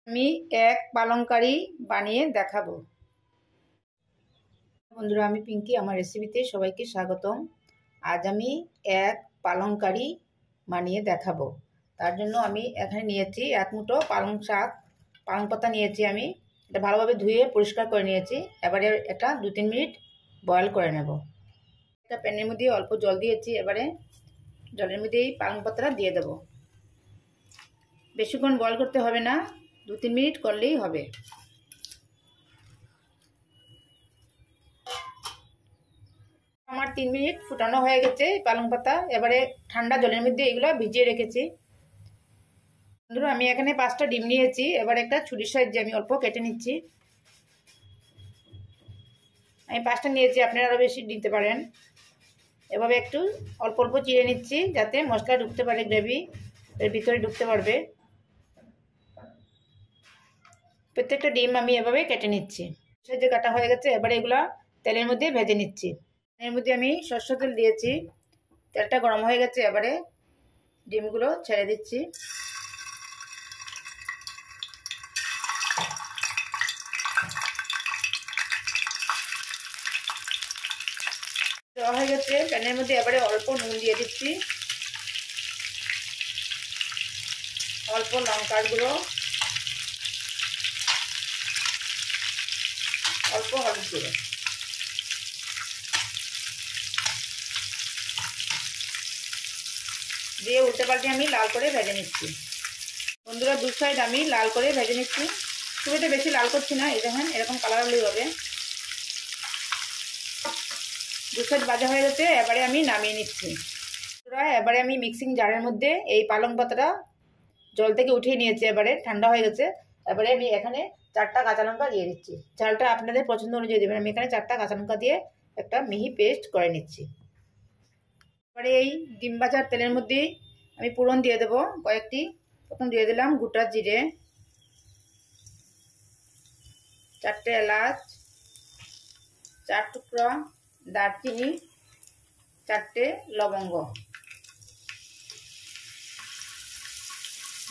আমি এক পালংকারি বানিয়ে দেখাবো। বন্ধুরা, আমি পিঙ্কি, আমার রেসিপিতে সবাইকে স্বাগতম। আজ আমি এক পালংকারি বানিয়ে দেখাবো। তার জন্য আমি এখানে নিয়েছি এক মুঠো পালং শাক, পালং পাতা নিয়েছি। আমি এটা ভালোভাবে ধুয়ে পরিষ্কার করে নিয়েছি। এবারে এটা 2-3 মিনিট বয়েল করে নেব। একটা প্যানের মধ্যে অল্প জল দিয়েছি। এবারে জলের মধ্যে এই পালং পাতাটা দিয়ে দেব। বেশিক্ষণ বয়েল করতে হবে না, 2-3 মিনিট করলেই হবে। আমার 3 মিনিট ফুটানো হয়ে গেছে পালং পাতা। এবারে ঠান্ডা জলের মধ্যে এগুলো ভিজিয়ে রেখেছি। বন্ধুরা, আমি এখানে 5টা ডিম নিয়েছি। এবার একটা ছুরির সাহায্যে আমি অল্প কেটে নিচ্ছি। আমি 5টা নিয়েছি, আপনারা আরও বেশি দিতে পারেন। এভাবে একটু অল্প অল্প চিড়ে নিচ্ছি যাতে মশলা ঢুকতে পারে, গ্রেভি এর ভিতরে ঢুকতে পারবে। প্রত্যেকটা ডিম আমি এভাবে কেটে নিচ্ছি। সাহায্যে কাটা হয়ে গেছে। এবারে এগুলা তেলের মধ্যে ভেজে নিচ্ছি। এর মধ্যে আমি সরষের তেল দিয়েছি। তেলটা গরম হয়ে গেছে। এবারে ডিমগুলো ছেড়ে দিচ্ছি। দেওয়া হয়ে গেছে প্যানের মধ্যে। এবারে অল্প নুন দিয়ে দিচ্ছি, অল্প লঙ্কার গুঁড়ো, অল্প হলুদ গুঁড়ো দিয়ে উল্টে পাল্টে আমি লাল করে ভেজে নিচ্ছি। বন্ধুরা, দু সাইড আমি লাল করে ভেজে নিচ্ছি। খুব একটা বেশি লাল করছি না, এই দেখেন এরকম কালার হলেই হবে। দু সাইড ভাজা হয়ে গেছে। এবারে আমি নামিয়ে নিচ্ছি। এবারে আমি মিক্সিং জারের মধ্যে এই পালং পাতাটা জল থেকে উঠিয়ে নিয়েছি। এবারে ঠান্ডা হয়ে গেছে। এবারে আমি এখানে 4টা কাঁচা লঙ্কা দিয়ে দিচ্ছি। ঝালটা আপনাদের পছন্দ অনুযায়ী দেবেন। আমি এখানে 4টা কাঁচা লঙ্কা দিয়ে একটা মিহি পেস্ট করে নিচ্ছি। এবারে এই ডিম ভাজার তেলের মধ্যে আমি ফোড়ন দিয়ে দেবো কয়েকটি। প্রথম দিয়ে দিলাম গোটা জিরে, 4টে এলাচ, 4 টুকরা দারচিনি, 4টে লবঙ্গ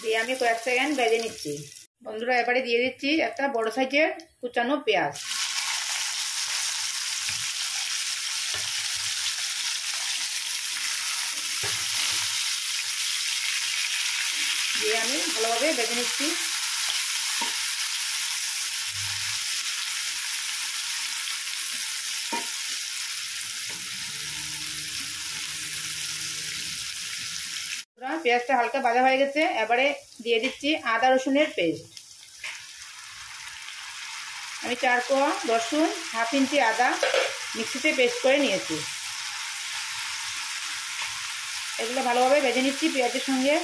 দিয়ে আমি কয়েক সেকেন্ড ভেজে নিচ্ছি। বন্ধুরা, এবারে দিয়ে দিচ্ছি একটা বড় সাইজের কুচানো পেঁয়াজ। দিয়ে আমি ভালোভাবে ভেজে নিচ্ছি। পেঁয়াজটা হালকা ভাজা হয়ে গেছে। এবারে দিয়ে দিচ্ছি আদা রসুনের পেস্ট। আমি 4 কোয়া রসুন, 1/2 ইঞ্চি আদা মিক্সিতে পেস্ট করে নিয়েছি। এগুলো ভালোভাবে ভেজে নিচ্ছি পেঁয়াজের সঙ্গে।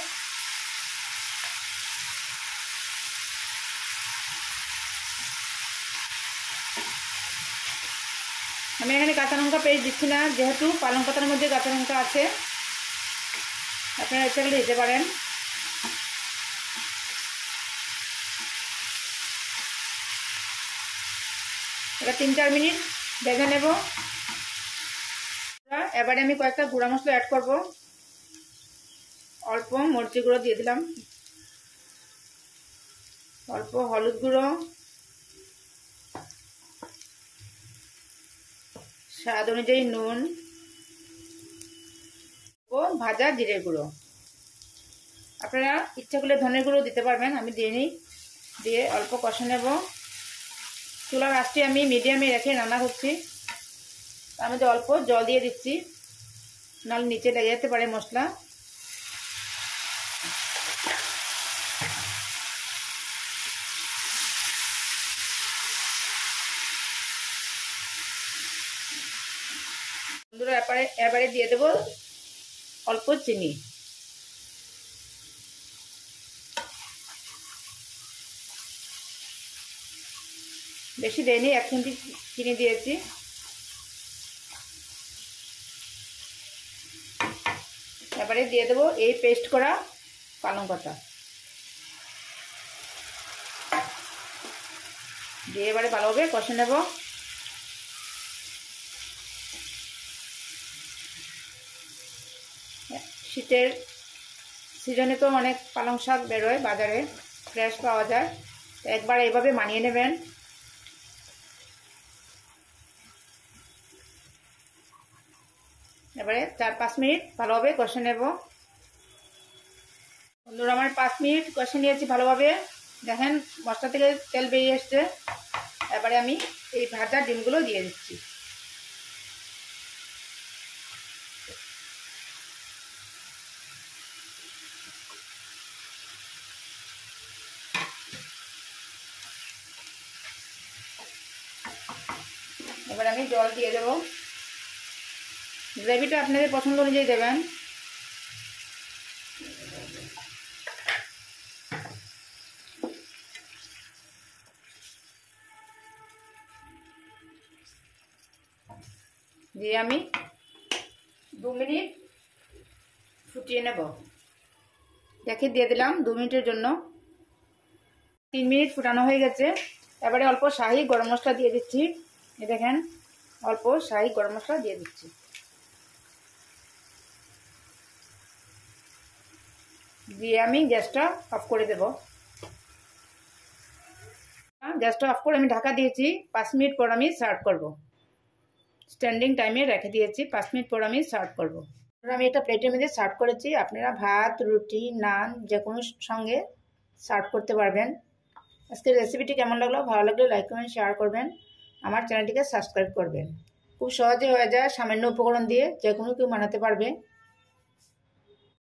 আমি এখানে কাঁচা লঙ্কা পেস্ট দিচ্ছি না, যেহেতু পালং পাতার মধ্যে কাঁচা লঙ্কা আছে। আপনারা ইচ্ছা করলে দিতে পারেন। এটা 3-4 মিনিট ভেজে নেব। এবারে আমি কয়েকটা গুঁড়া মশলা অ্যাড করব। অল্প মরিচের গুঁড়ো দিয়ে দিলাম, অল্প হলুদ গুঁড়ো, স্বাদ অনুযায়ী নুন ও ভাজা জিরে গুঁড়ো। আপনারা ইচ্ছা করলে ধনের গুঁড়ো দিতে পারবেন, আমি দিয়ে নিই। দিয়ে অল্প কষে নেব। চুলার আঁচটি আমি মিডিয়ামে রেখে রান্না করছি। তার মধ্যে অল্প জল দিয়ে দিচ্ছি, নাহলে নিচে লেগে যেতে পারে মশলা। বন্ধুরা, এবারে দিয়ে দেবো অল্প চিনি। বেশি দেয়নি, 1 চিমটি চিনি দিয়েছি। এবারে দিয়ে দেবো এই পেস্ট করা পালং পাতা দিয়ে এবারে ভালোভাবে কষে নেব। শীতের সিজনে তো অনেক পালং শাক বেরোয় বাজারে, ফ্রেশ পাওয়া যায়। একবার এইভাবে মানিয়ে নেবেন। এবারে 4-5 মিনিট ভালোভাবে কষে নেব। বন্ধুরা আমার 5 মিনিট কষে নিয়েছি ভালোভাবে। দেখেন মশলা থেকে তেল বেরিয়ে এসছে। এবারে আমি এই ভাজা ডিমগুলো দিয়ে দিচ্ছি। এবার আমি জল দিয়ে দেব। গ্রেভিটা আপনাদের পছন্দ অনুযায়ী দেবেন। দিয়ে আমি 2 মিনিট ফুটিয়ে নেব। দেখে দিয়ে দিলাম 2 মিনিটের জন্য। 3 মিনিট ফুটানো হয়ে গেছে। এবারে অল্প শাহি গরম মশলা দিয়ে দিচ্ছি। এই দেখেন অল্প শাহি গরম মশলা দিয়ে দিচ্ছি। দিয়ে আমি গ্যাসটা অফ করে দেব। গ্যাসটা অফ করে আমি ঢাকা দিয়েছি। 5 মিনিট পর আমি সার্ভ করব। স্ট্যান্ডিং টাইমে রেখে দিয়েছি। 5 মিনিট পর আমি সার্ভ করব। আমি একটা প্লেটের মধ্যে সার্ভ করেছি। আপনারা ভাত, রুটি, নান যে কোনো সঙ্গে সার্ভ করতে পারবেন। আজকের রেসিপিটি কেমন লাগলো? ভালো লাগলে লাইক কমেন্ট শেয়ার করবেন। আমার চ্যানেলটিকে সাবস্ক্রাইব করবেন। খুব সহজে হয়ে যায়, সামান্য উপকরণ দিয়ে যে কোনো কেউ বানাতে পারবে।